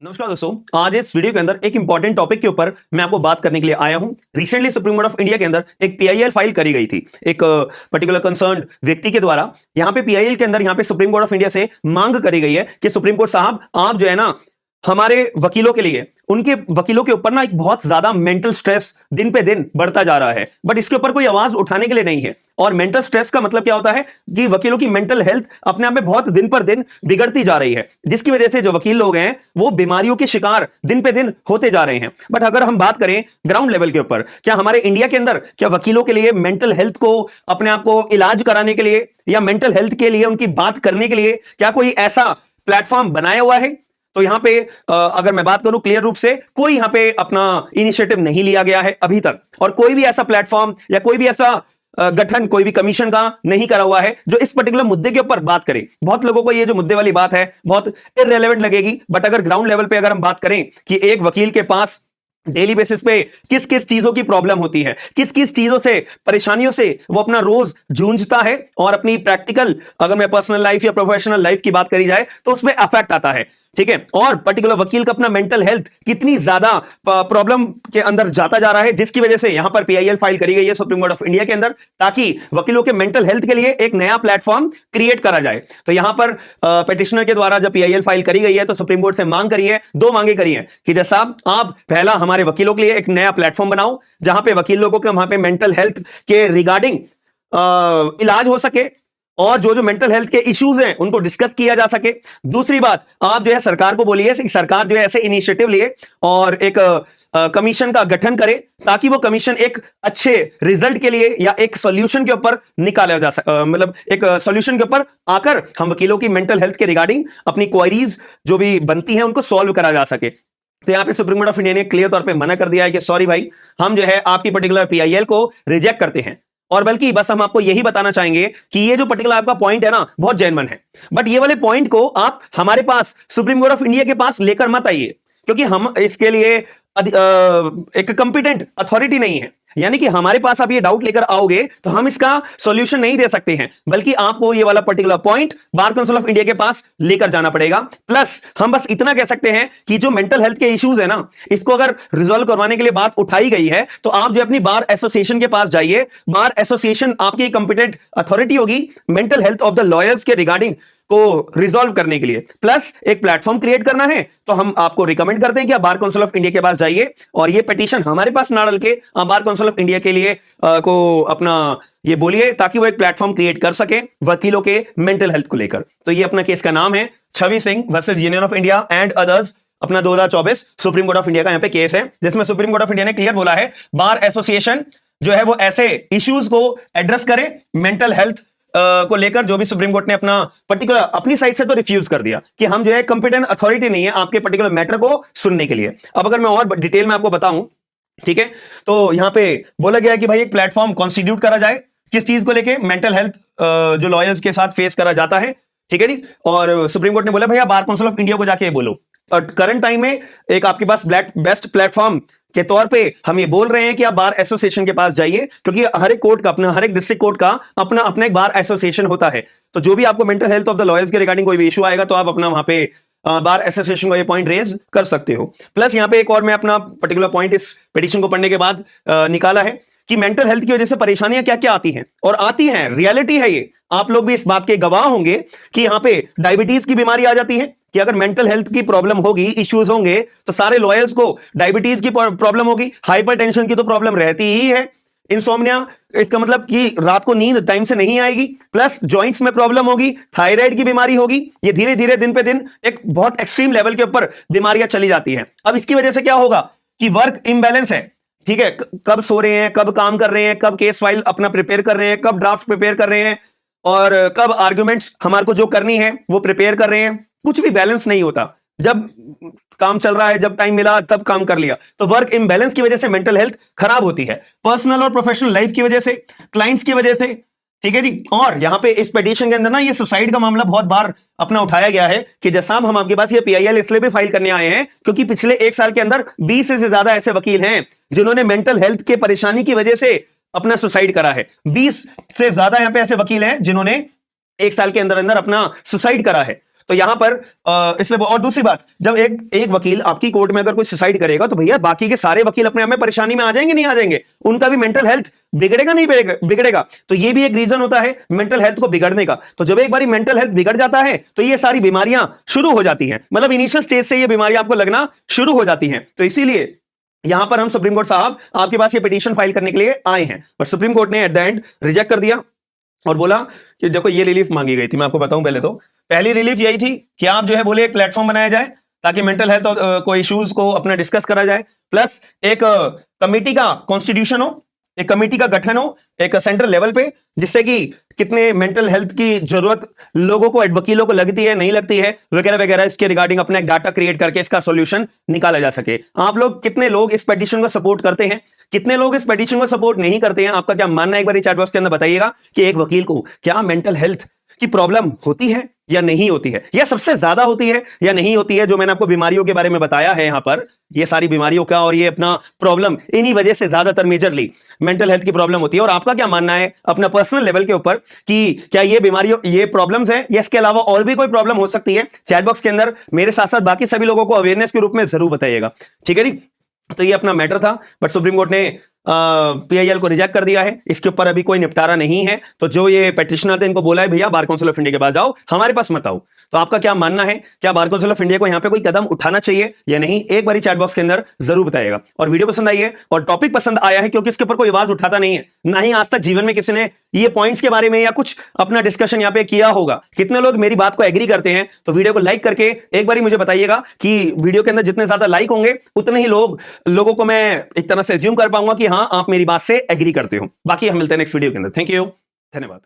नमस्कार दोस्तों, आज इस वीडियो के अंदर एक इंपॉर्टेंट टॉपिक के ऊपर मैं आपको बात करने के लिए आया हूं। Recently supreme court of India के अंदर एक पीआईएल फाइल करी गई थी एक पर्टिकुलर कंसर्न्ड व्यक्ति के द्वारा। यहां पे पीआईएल के अंदर यहां पे सुप्रीम कोर्ट ऑफ इंडिया से मांग करी गई है कि सुप्रीम कोर्ट साहब, आप जो है ना हमारे वकीलों के लिए, उनके वकीलों के ऊपर ना एक बहुत ज्यादा मेंटल स्ट्रेस दिन पे दिन बढ़ता जा रहा है, बट इसके ऊपर कोई आवाज उठाने के लिए नहीं है। और मेंटल स्ट्रेस का मतलब क्या होता है कि वकीलों की मेंटल हेल्थ अपने आप में बहुत दिन पर दिन बिगड़ती जा रही है, जिसकी वजह से जो वकील लोग हैं वो बीमारियों के शिकार दिन पे दिन होते जा रहे हैं। बट अगर हम बात करें ग्राउंड लेवल के ऊपर, क्या हमारे इंडिया के अंदर क्या वकीलों के लिए मेंटल हेल्थ को, अपने आप को इलाज कराने के लिए या मेंटल हेल्थ के लिए उनकी बात करने के लिए क्या कोई ऐसा प्लेटफॉर्म बनाया हुआ है? तो यहां पे अगर मैं बात करूं क्लियर रूप से, कोई यहां पे अपना इनिशिएटिव नहीं लिया गया है अभी तक, और कोई भी ऐसा प्लेटफॉर्म या कोई भी ऐसा गठन कोई भी कमीशन का नहीं करा हुआ है जो इस पर्टिकुलर मुद्दे के ऊपर बात करे। बहुत लोगों को ये जो मुद्दे वाली बात है बहुत इररिलेवेंट लगेगी, बट अगर ग्राउंड लेवल पे अगर हम बात करें कि एक वकील के पास डेली बेसिस पे किस किस चीजों की प्रॉब्लम होती है, किस किस चीजों से, परेशानियों से वो अपना रोज जूझता है, और अपनी प्रैक्टिकल, अगर मैं पर्सनल लाइफ या प्रोफेशनल लाइफ की बात करी जाए तो उसमें अफेक्ट आता है, ठीक है। और पर्टिकुलर वकील का अपना मेंटल हेल्थ कितनी ज्यादा प्रॉब्लम के अंदर जाता जा रहा है, जिसकी वजह से यहां पर पीआईएल फाइल करी गई है सुप्रीम कोर्ट ऑफ इंडिया के अंदर, ताकि वकीलों के मेंटल हेल्थ के लिए एक नया प्लेटफॉर्म क्रिएट करा जाए। तो यहां पर पिटिशनर के द्वारा जब पीआईएल फाइल करी गई है तो सुप्रीम कोर्ट से मांग करी है, दो मांगे करी है कि जैसा आप पहला हमारे वकीलों के लिए एक नया प्लेटफॉर्म बनाओ जहां पे वकील लोगों के वहां पे मेंटल हेल्थ के रिगार्डिंग इलाज हो सके, और जो जो मेंटल हेल्थ के इश्यूज हैं उनको डिस्कस किया जा सके। दूसरी बात, आप जो है सरकार को बोलिए कि सरकार जो है ऐसे इनिशिएटिव लिए और एक कमीशन का गठन करे, ताकि वो कमीशन एक अच्छे रिजल्ट के लिए या एक सॉल्यूशन के ऊपर निकाला जा सके, मतलब एक सॉल्यूशन के ऊपर आकर हम वकीलों की मेंटल हेल्थ के रिगार्डिंग अपनी क्वेरीज जो भी बनती हैं उनको सॉल्व करा जा सके। तो यहां पे सुप्रीम कोर्ट ऑफ इंडिया ने क्लियर तौर पे मना कर दिया है कि सॉरी भाई, हम जो है आपकी पर्टिकुलर पीआईएल को रिजेक्ट करते हैं, और बल्कि बस हम आपको यही बताना चाहेंगे कि ये जो पर्टिकुलर आपका पॉइंट है ना बहुत जेन्युइन है, बट ये वाले पॉइंट को आप हमारे पास सुप्रीम कोर्ट ऑफ इंडिया के पास लेकर मत आइए, क्योंकि हम इसके लिए एक कंपिटेंट अथॉरिटी नहीं है। यानी कि हमारे पास आप ये डाउट लेकर आओगे तो हम इसका सॉल्यूशन नहीं दे सकते हैं, बल्कि आपको ये वाला particular point bar council of India के पास लेकर जाना पड़ेगा। प्लस हम बस इतना कह सकते हैं कि जो मेंटल हेल्थ के इश्यूज है ना, इसको अगर रिजॉल्व करवाने के लिए बात उठाई गई है तो आप जो अपनी बार एसोसिएशन के पास जाइए। बार एसोसिएशन आपकी कंपिटेंट अथॉरिटी होगी mental health of the lawyers के रिगार्डिंग को रिजॉल्व करने के लिए। प्लस एक प्लेटफॉर्म क्रिएट करना है तो हम आपको रिकमेंड करते हैं कि आप बार काउंसिल ऑफ इंडिया के पास जाइए, और ये पिटीशन हमारे पास ना डाल के आप बार काउंसिल ऑफ इंडिया के लिए को अपना ये बोलिए, ताकि वो एक प्लेटफॉर्म क्रिएट कर सके वकीलों के मेंटल हेल्थ को लेकर। तो ये अपना केस का नाम है Chhavi Singh versus union of India and others, अपना 2024 सुप्रीम कोर्ट ऑफ इंडिया का यहाँ पे केस है, जिसमें सुप्रीम कोर्ट ऑफ इंडिया ने क्लियर बोला है बार एसोसिएशन जो है वो ऐसे इश्यूज को एड्रेस करे मेंटल हेल्थ को लेकर, जो भी सुप्रीम कोर्ट ने अपना पर्टिकुलर अपनी साइड से तो रिफ्यूज कर दिया कि हम जो है कंपिटेंट अथॉरिटी नहीं है आपके पर्टिकुलर मैटर को सुनने के लिए। अब अगर मैं और डिटेल में आपको बताऊं, ठीक है, तो यहां पे बोला गया है कि भाई एक प्लेटफॉर्म कॉन्स्टिट्यूट करा जाए, किस चीज को लेके, मेंटल हेल्थ जो लॉयर्स के साथ फेस करा जाता है, ठीक है जी। और सुप्रीम कोर्ट ने बोला भैया बार काउंसिल ऑफ इंडिया को जाके बोलो, और करंट टाइम में एक आपके पास बेस्ट प्लेटफॉर्म के तौर पे हम ये बोल रहे हैं कि आप बार एसोसिएशन के पास जाइए, क्योंकि हर एक कोर्ट का अपना, हर एक डिस्ट्रिक्ट कोर्ट का अपना अपना एक बार एसोसिएशन होता है। तो जो भी आपको mental health of the lawyers के रिगार्डिंग कोई भी इशू आएगा तो आप अपना वहां पे बार एसोसिएशन को ये पॉइंट रेज कर सकते हो। प्लस यहाँ पे एक और मैं अपना पर्टिकुलर पॉइंट इस पिटीशन को पढ़ने के बाद निकाला है कि मेंटल हेल्थ की वजह से परेशानियां क्या क्या आती हैं, और आती हैं, रियलिटी है ये, आप लोग भी इस बात के गवाह होंगे कि यहाँ पे डायबिटीज की बीमारी आ जाती है, कि अगर मेंटल हेल्थ की प्रॉब्लम होगी, इश्यूज होंगे, तो सारे लॉयर्स को डायबिटीज की प्रॉब्लम होगी, हाइपरटेंशन की तो प्रॉब्लम रहती ही है, इंसोम्निया, इसका मतलब कि रात को नींद टाइम से नहीं आएगी, प्लस जॉइंट्स में प्रॉब्लम होगी, थायराइड की बीमारी होगी। ये धीरे धीरे दिन पे दिन एक बहुत एक्सट्रीम लेवल के ऊपर बीमारियां चली जाती हैं। अब इसकी वजह से क्या होगा कि वर्क इम्बैलेंस है, ठीक है, कब सो रहे हैं, कब काम कर रहे हैं, कब केस फाइल अपना प्रिपेयर कर रहे हैं, कब ड्राफ्ट प्रिपेयर कर रहे हैं, और कब आर्ग्यूमेंट्स हमारे को जो करनी है वो प्रिपेयर कर रहे हैं, कुछ भी बैलेंस नहीं होता। जब काम चल रहा है, जब टाइम मिला तब काम कर लिया, तो वर्क इम्बैलेंस की वजह से मेंटल हेल्थ खराब होती है, पर्सनल और प्रोफेशनल लाइफ की वजह से, क्लाइंट्स की वजह से, ठीक है जी। और यहां पे इस पिटीशन के अंदर ना ये सुसाइड का मामला बहुत बार अपना उठाया गया है कि जैसा हम आपके पास ये पीआईएल इसलिए भी फाइल करने आए हैं क्योंकि पिछले एक साल के अंदर 20 से ज्यादा ऐसे वकील हैं जिन्होंने मेंटल हेल्थ के परेशानी की वजह से अपना सुसाइड करा है। 20 से ज्यादा यहां पे ऐसे वकील हैं जिन्होंने एक साल के अंदर अंदर अपना सुसाइड करा है। तो यहां पर इसलिए और दूसरी बात, जब एक वकील आपकी कोर्ट में अगर कोई सुसाइड करेगा तो भैया बाकी के सारे वकील अपने आप में परेशानी में आ जाएंगे, नहीं आ जाएंगे? उनका भी मेंटल हेल्थ बिगड़ेगा, नहीं बिगड़ेगा? तो ये भी एक रीजन होता है मेंटल हेल्थ को बिगड़ने का। तो जब एक बार मेंटल हेल्थ बिगड़ जाता है तो ये सारी बीमारियां शुरू हो जाती हैं, मतलब इनिशियल स्टेज से ये बीमारियां आपको लगना शुरू हो जाती हैं। तो इसीलिए यहां पर हम सुप्रीम कोर्ट साहब आपके पास ये पिटीशन फाइल करने के लिए आए हैं, पर सुप्रीम कोर्ट ने एट द एंड रिजेक्ट कर दिया और बोला कि देखो ये रिलीफ मांगी गई थी। मैं आपको बताऊं, पहले तो पहली रिलीफ यही थी कि आप जो है बोले एक प्लेटफॉर्म बनाया जाए ताकि मेंटल हेल्थ को इश्यूज को अपना डिस्कस करा जाए, प्लस एक कमेटी का कॉन्स्टिट्यूशन हो, एक कमेटी का गठन हो एक सेंट्रल लेवल पे, जिससे कि कितने मेंटल हेल्थ की जरूरत लोगों को, वकीलों को लगती है, नहीं लगती है, वगैरह वगैरह, इसके रिगार्डिंग अपना एक डाटा क्रिएट करके इसका सॉल्यूशन निकाला जा सके। आप लोग कितने लोग इस पेटिशन को सपोर्ट करते हैं, कितने लोग इस पेटिशन को सपोर्ट नहीं करते हैं? आपका क्या मानना है एक बार चैट बॉक्स के अंदर बताइएगा कि एक वकील को क्या मेंटल हेल्थ की प्रॉब्लम होती है या नहीं होती है, या सबसे ज्यादा होती है या नहीं होती है? जो मैंने आपको बीमारियों के बारे में बताया है यहां पर, ये सारी बीमारियों का और ये अपना प्रॉब्लम, इन्हीं वजह से ज्यादातर मेजरली मेंटल हेल्थ की प्रॉब्लम होती है। और आपका क्या मानना है अपना पर्सनल लेवल के ऊपर कि क्या ये बीमारियों, ये प्रॉब्लम्स है या इसके अलावा और भी कोई प्रॉब्लम हो सकती है? चैट बॉक्स के अंदर मेरे साथ साथ बाकी सभी लोगों को अवेयरनेस के रूप में जरूर बताइएगा, ठीक है जी? तो ये अपना मैटर था, बट सुप्रीम कोर्ट ने पीआईएल को रिजेक्ट कर दिया है, इसके ऊपर अभी कोई निपटारा नहीं है। तो जो ये पेटिशनर थे इनको बोला है भैया बार काउंसिल ऑफ इंडिया के पास जाओ, हमारे पास मत आओ। तो आपका क्या मानना है, क्या बार काउंसिल ऑफ इंडिया को यहां पे कोई कदम उठाना चाहिए या नहीं? एक बार चैट बॉक्स के अंदर जरूर बताइएगा। और वीडियो पसंद आई है और टॉपिक पसंद आया है, क्योंकि इसके ऊपर कोई आवाज उठाता नहीं है, ना ही आज तक जीवन में किसी ने ये पॉइंट्स के बारे में या कुछ अपना डिस्कशन यहाँ पे किया होगा। कितने लोग मेरी बात को एग्री करते हैं? तो वीडियो को लाइक करके एक बार मुझे बताइएगा कि वीडियो के अंदर जितने ज्यादा लाइक होंगे उतने ही लोगों को मैं एक तरह से एज्यूम कर पाऊंगा कि हाँ आप मेरी बात से एग्री करते हो। बाकी हम मिलते हैं नेक्स्ट वीडियो के अंदर। थैंक यू, धन्यवाद।